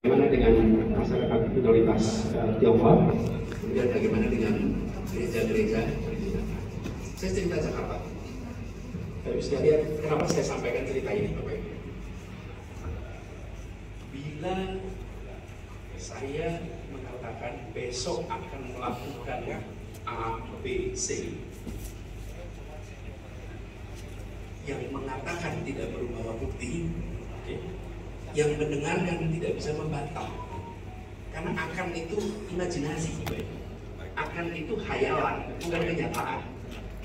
Bagaimana dengan masyarakat minoritas Tionghoa, kemudian bagaimana dengan gereja-gereja. Saya cerita Jakarta. Tapi sekalian, kenapa saya sampaikan cerita ini Bapak Ibu? Bila saya mengatakan besok akan melakukan A, B, C, yang mengatakan tidak berubah bukti, yang mendengarkan tidak bisa membantah, karena akan itu imajinasi, akan itu hayalan, bukan kenyataan.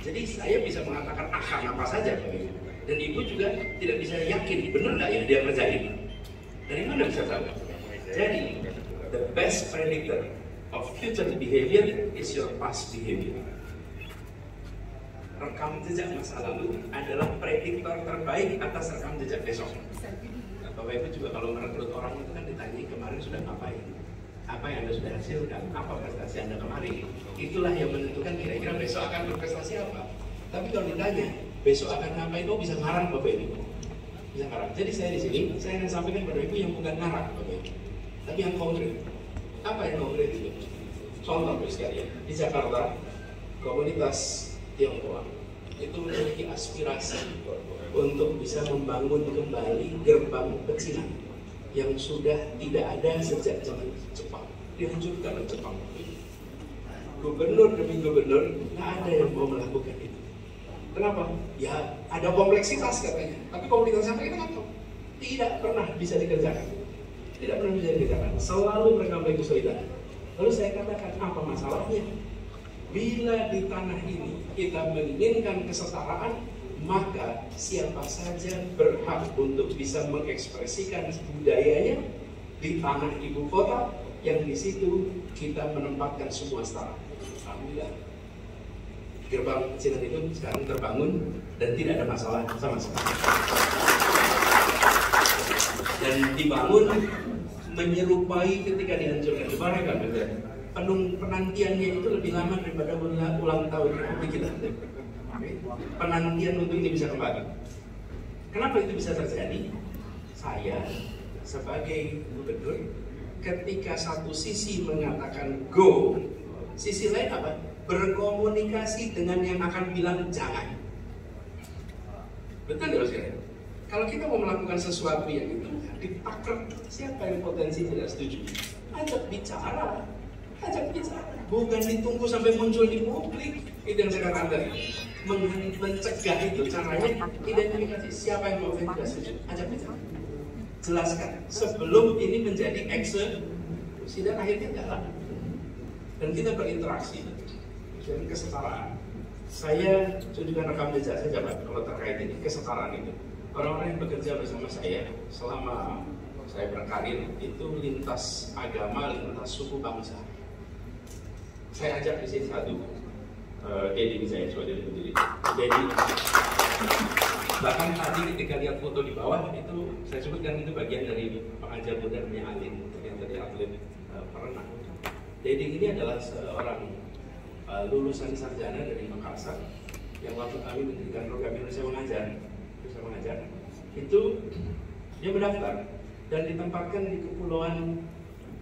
Jadi saya bisa mengatakan akan apa saja, dan ibu juga tidak bisa yakin benar nggak yang dia kerjain. Dari mana bisa tahu? Jadi the best predictor of future behavior is your past behavior. Rekam jejak masa lalu adalah prediktor terbaik atas rekam jejak besok. Bapak Ibu juga kalau merekrut orang itu kan ditanya kemarin sudah ngapain, apa yang Anda sudah hasilkan, apa prestasi Anda kemarin. Itulah yang menentukan kira-kira besok akan berprestasi apa. Tapi kalau ditanya besok akan ngapain, oh bisa ngarang Bapak Ibu, bisa ngarang. Jadi saya di sini saya akan sampaikan pada Ibu yang bukan ngarang Bapak Ibu, tapi yang konkret. Apa yang konkret itu? Contoh sekalian, di Jakarta komunitas Tionghoa itu memiliki aspirasi untuk bisa membangun kembali gerbang pecinan yang sudah tidak ada sejak zaman Jepang, dihancurkan oleh Jepang. Gubernur demi gubernur nggak ada yang mau melakukan itu. Kenapa? Ya ada kompleksitas katanya, tapi kompleksitas apa kita nggak tahu. Tidak pernah bisa dikerjakan, tidak pernah bisa dikerjakan. Selalu mereka memiliki kesulitan. Lalu saya katakan apa masalahnya? Bila di tanah ini kita menginginkan kesetaraan, maka siapa saja berhak untuk bisa mengekspresikan budayanya di tanah ibu kota yang di situ kita menempatkan semua setara. Alhamdulillah, gerbang pecinan itu sekarang terbangun dan tidak ada masalah sama sekali. Dan dibangun menyerupai ketika dihancurkan. Dibayangkan, penantiannya itu lebih lama daripada ulang tahun Republik kita. Penantian untuk ini bisa kembali. Kenapa itu bisa terjadi? Saya sebagai gubernur, ketika satu sisi mengatakan go, sisi lain apa? Berkomunikasi dengan yang akan bilang jangan. Betul nggak sekalian? Kalau kita mau melakukan sesuatu yang itu ditakar, siapa yang potensi tidak setuju? Ajak bicara. Bukan ditunggu sampai muncul di publik. Itu yang saya katakan tadi. Mencegah itu caranya identifikasi siapa yang mau tidak setuju. Ajak bicara. Jelaskan sebelum ini menjadi eksekusi dan akhirnya jalan. Dan kita berinteraksi dan kesetaraan. Saya tunjukkan rekam jejak saya kalau terkait ini kesetaraan itu. Orang-orang yang bekerja bersama saya selama saya berkarir itu lintas agama, lintas suku bangsa. Saya ajak di sini satu, Dedi saya coba Dedi berdiri. Dedi, bahkan tadi ketika lihat foto di bawah itu saya sebutkan itu bagian dari pengajar modernnya Alin, yang tadi atlet perenang. Dedi ini adalah seorang lulusan sarjana dari Makassar yang waktu kami mendirikan program Indonesia mengajar, itu dia mendaftar dan ditempatkan di Kepulauan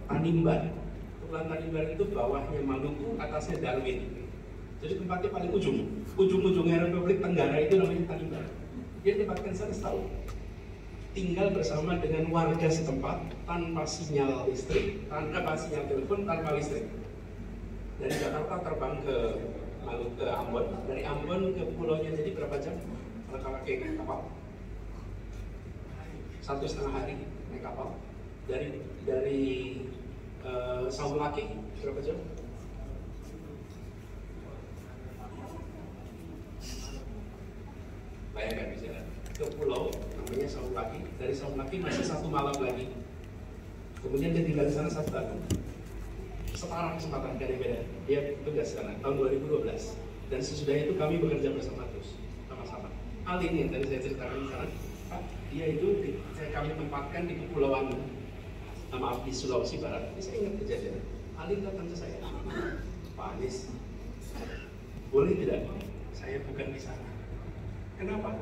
Tanimbar. Kepulauan Tanimbar itu bawahnya Maluku, atasnya Darwin. Jadi tempatnya paling ujung-ujungnya Republik Tenggara itu namanya Tanimbar. Dia ditempatkan sana setahun, tinggal bersama dengan warga setempat tanpa sinyal listrik, tanpa sinyal telepon, tanpa listrik. Dari Jakarta terbang ke Maluku, ke Ambon, dari Ambon ke pulaunya jadi berapa jam? Kalau pakai kapal 1,5 hari naik kapal dari Saulaki berapa jam? Bayangkan bisa ke pulau namanya Saulaki, dari Saulaki masih 1 malam lagi. Kemudian dia tinggal di sana 1 tahun. Setara kesempatan dari beda. Dia tugas sana tahun 2012 dan sesudah itu kami bekerja bersama terus sama-sama. Alin yang tadi saya ceritakan di sana, Pak, dia itu kami tempatkan di kepulauan maaf di Sulawesi Barat. Ini saya ingat kejadian. Alin datang ke saya, Pak Anies, boleh tidak saya bukan di sana? Kenapa?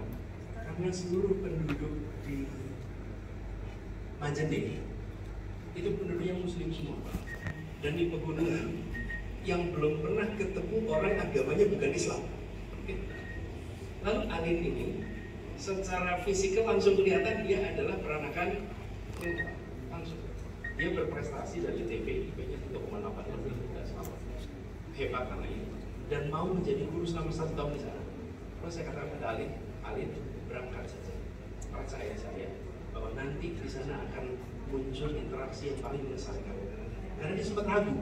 Karena seluruh penduduk di Majene itu penduduknya muslim semua, dan di pegunungan yang belum pernah ketemu orang agamanya bukan Islam. Lalu Alin ini secara fisikal langsung kelihatan dia adalah peranakan langsung. Dia berprestasi dari ITB, IPK-nya 3,8 lebih, tidak salah. Hebat karena ini. Dan mau menjadi guru selama 1 tahun di sana. Terus saya katakan pada Alin, berangkat saja. Percaya saya bahwa nanti di sana akan muncul interaksi yang paling mengesankan. Karena dia sempat ragu,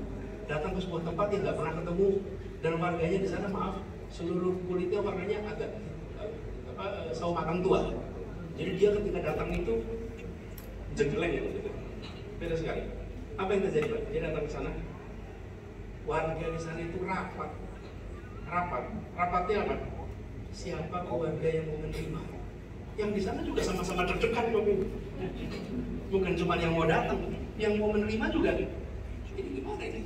datang ke sebuah tempat yang nggak pernah ketemu, dan warganya di sana, maaf, seluruh kulitnya warnanya agak sawo matang tua. Jadi dia ketika datang itu jengkeleng ya, gitu. Beda sekali. Apa yang terjadi Pak? Dia datang ke sana, warga di sana itu rapat. Rapatnya apa? Siapa keluarga yang mau menerima? Yang di sana juga sama-sama tertekan, bukan cuma yang mau datang, yang mau menerima juga. Ini gimana ini?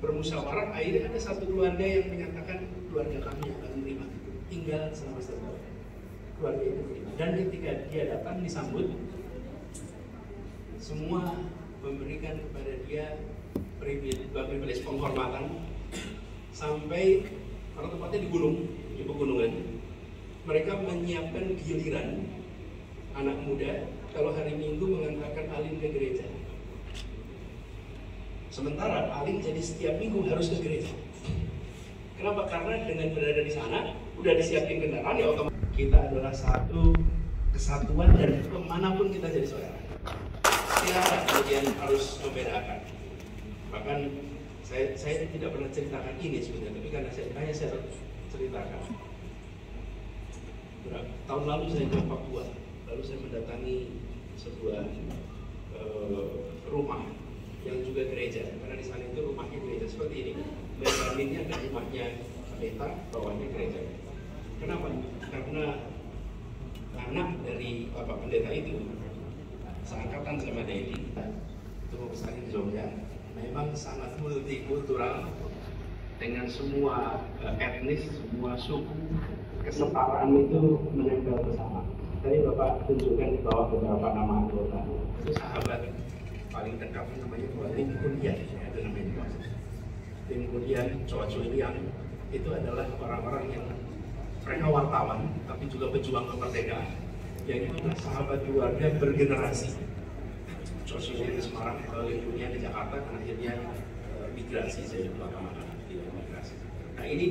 Bermusyawarah, akhirnya ada satu keluarga yang menyatakan keluarga kami akan menerima, tinggal selama 1 tahun. Keluarga itu menerima. Dan ketika dia datang disambut, semua memberikan kepada dia privilege penghormatan, sampai karena tempatnya di gunung, di pegunungan, mereka menyiapkan giliran anak muda kalau hari Minggu mengantarkan Alin ke gereja. Sementara Alin jadi setiap minggu harus ke gereja. Kenapa? Karena dengan berada di sana, udah disiapin kendaraan, ya otomatis kita adalah satu kesatuan dan kemanapun kita jadi saudara. Tidak kemudian harus membedakan. Bahkan saya tidak pernah ceritakan ini sebenarnya, tapi karena saya ceritakan. Tahun lalu saya ke Papua, lalu saya mendatangi sebuah rumah yang juga gereja, karena di sana itu rumahnya gereja seperti ini. Dan bandingnya ada rumahnya pendeta, bawahnya gereja. Kenapa? Karena anak dari bapak pendeta itu seangkatan sama Dedi, itu mau kesana di Jogja, memang sangat multikultural dengan semua etnis, semua suku, kesetaraan itu menempel bersama. Tadi Bapak tunjukkan di bawah beberapa nama anggota. Itu sahabat paling dekat namanya Tim Kundian, ada namanya. Tim Kundian, Choa Choi Liang, itu adalah orang-orang yang mereka wartawan, tapi juga pejuang kemerdekaan. Yang itu adalah sahabat keluarga bergenerasi. Choa Choi Liang di Semarang, Tim Kundian di Jakarta, dan akhirnya migrasi, saya lupa kemana, tidak migrasi. Nah ini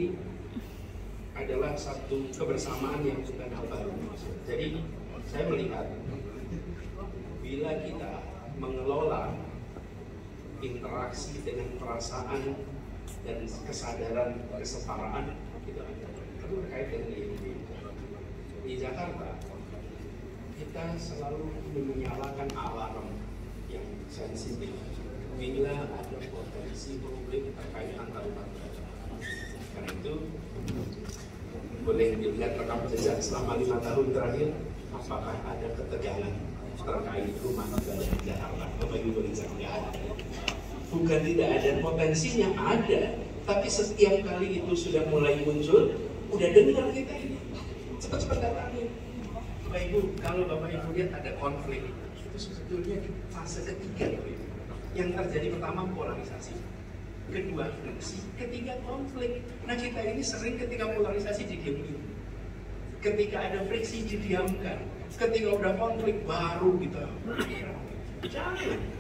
adalah satu kebersamaan yang bukan hal baru. Jadi saya melihat bila kita mengelola interaksi dengan perasaan dan kesadaran kesetaraan, itu terkait dengan ini. Di Jakarta kita selalu menyalakan alarm yang sensitif bila ada potensi konflik terkait antar umat beragama. Karena itu boleh dilihat rekam jejak selama 5 tahun terakhir, apakah ada ketegangan terkait rumah ibadah di Jakarta? Bapak Ibu boleh cek, nggak ada. Bukan tidak ada, potensinya ada, tapi setiap kali itu sudah mulai muncul, udah dengar kita ini, cepat-cepat datangin. Bapak Ibu, kalau Bapak Ibu lihat ada konflik, itu sebetulnya fase ketiga. Yang terjadi pertama polarisasi, kedua friksi, ketiga konflik. Nah kita ini sering ketika polarisasi didiamkan, ketika ada friksi didiamkan, ketika udah konflik baru kita jangan.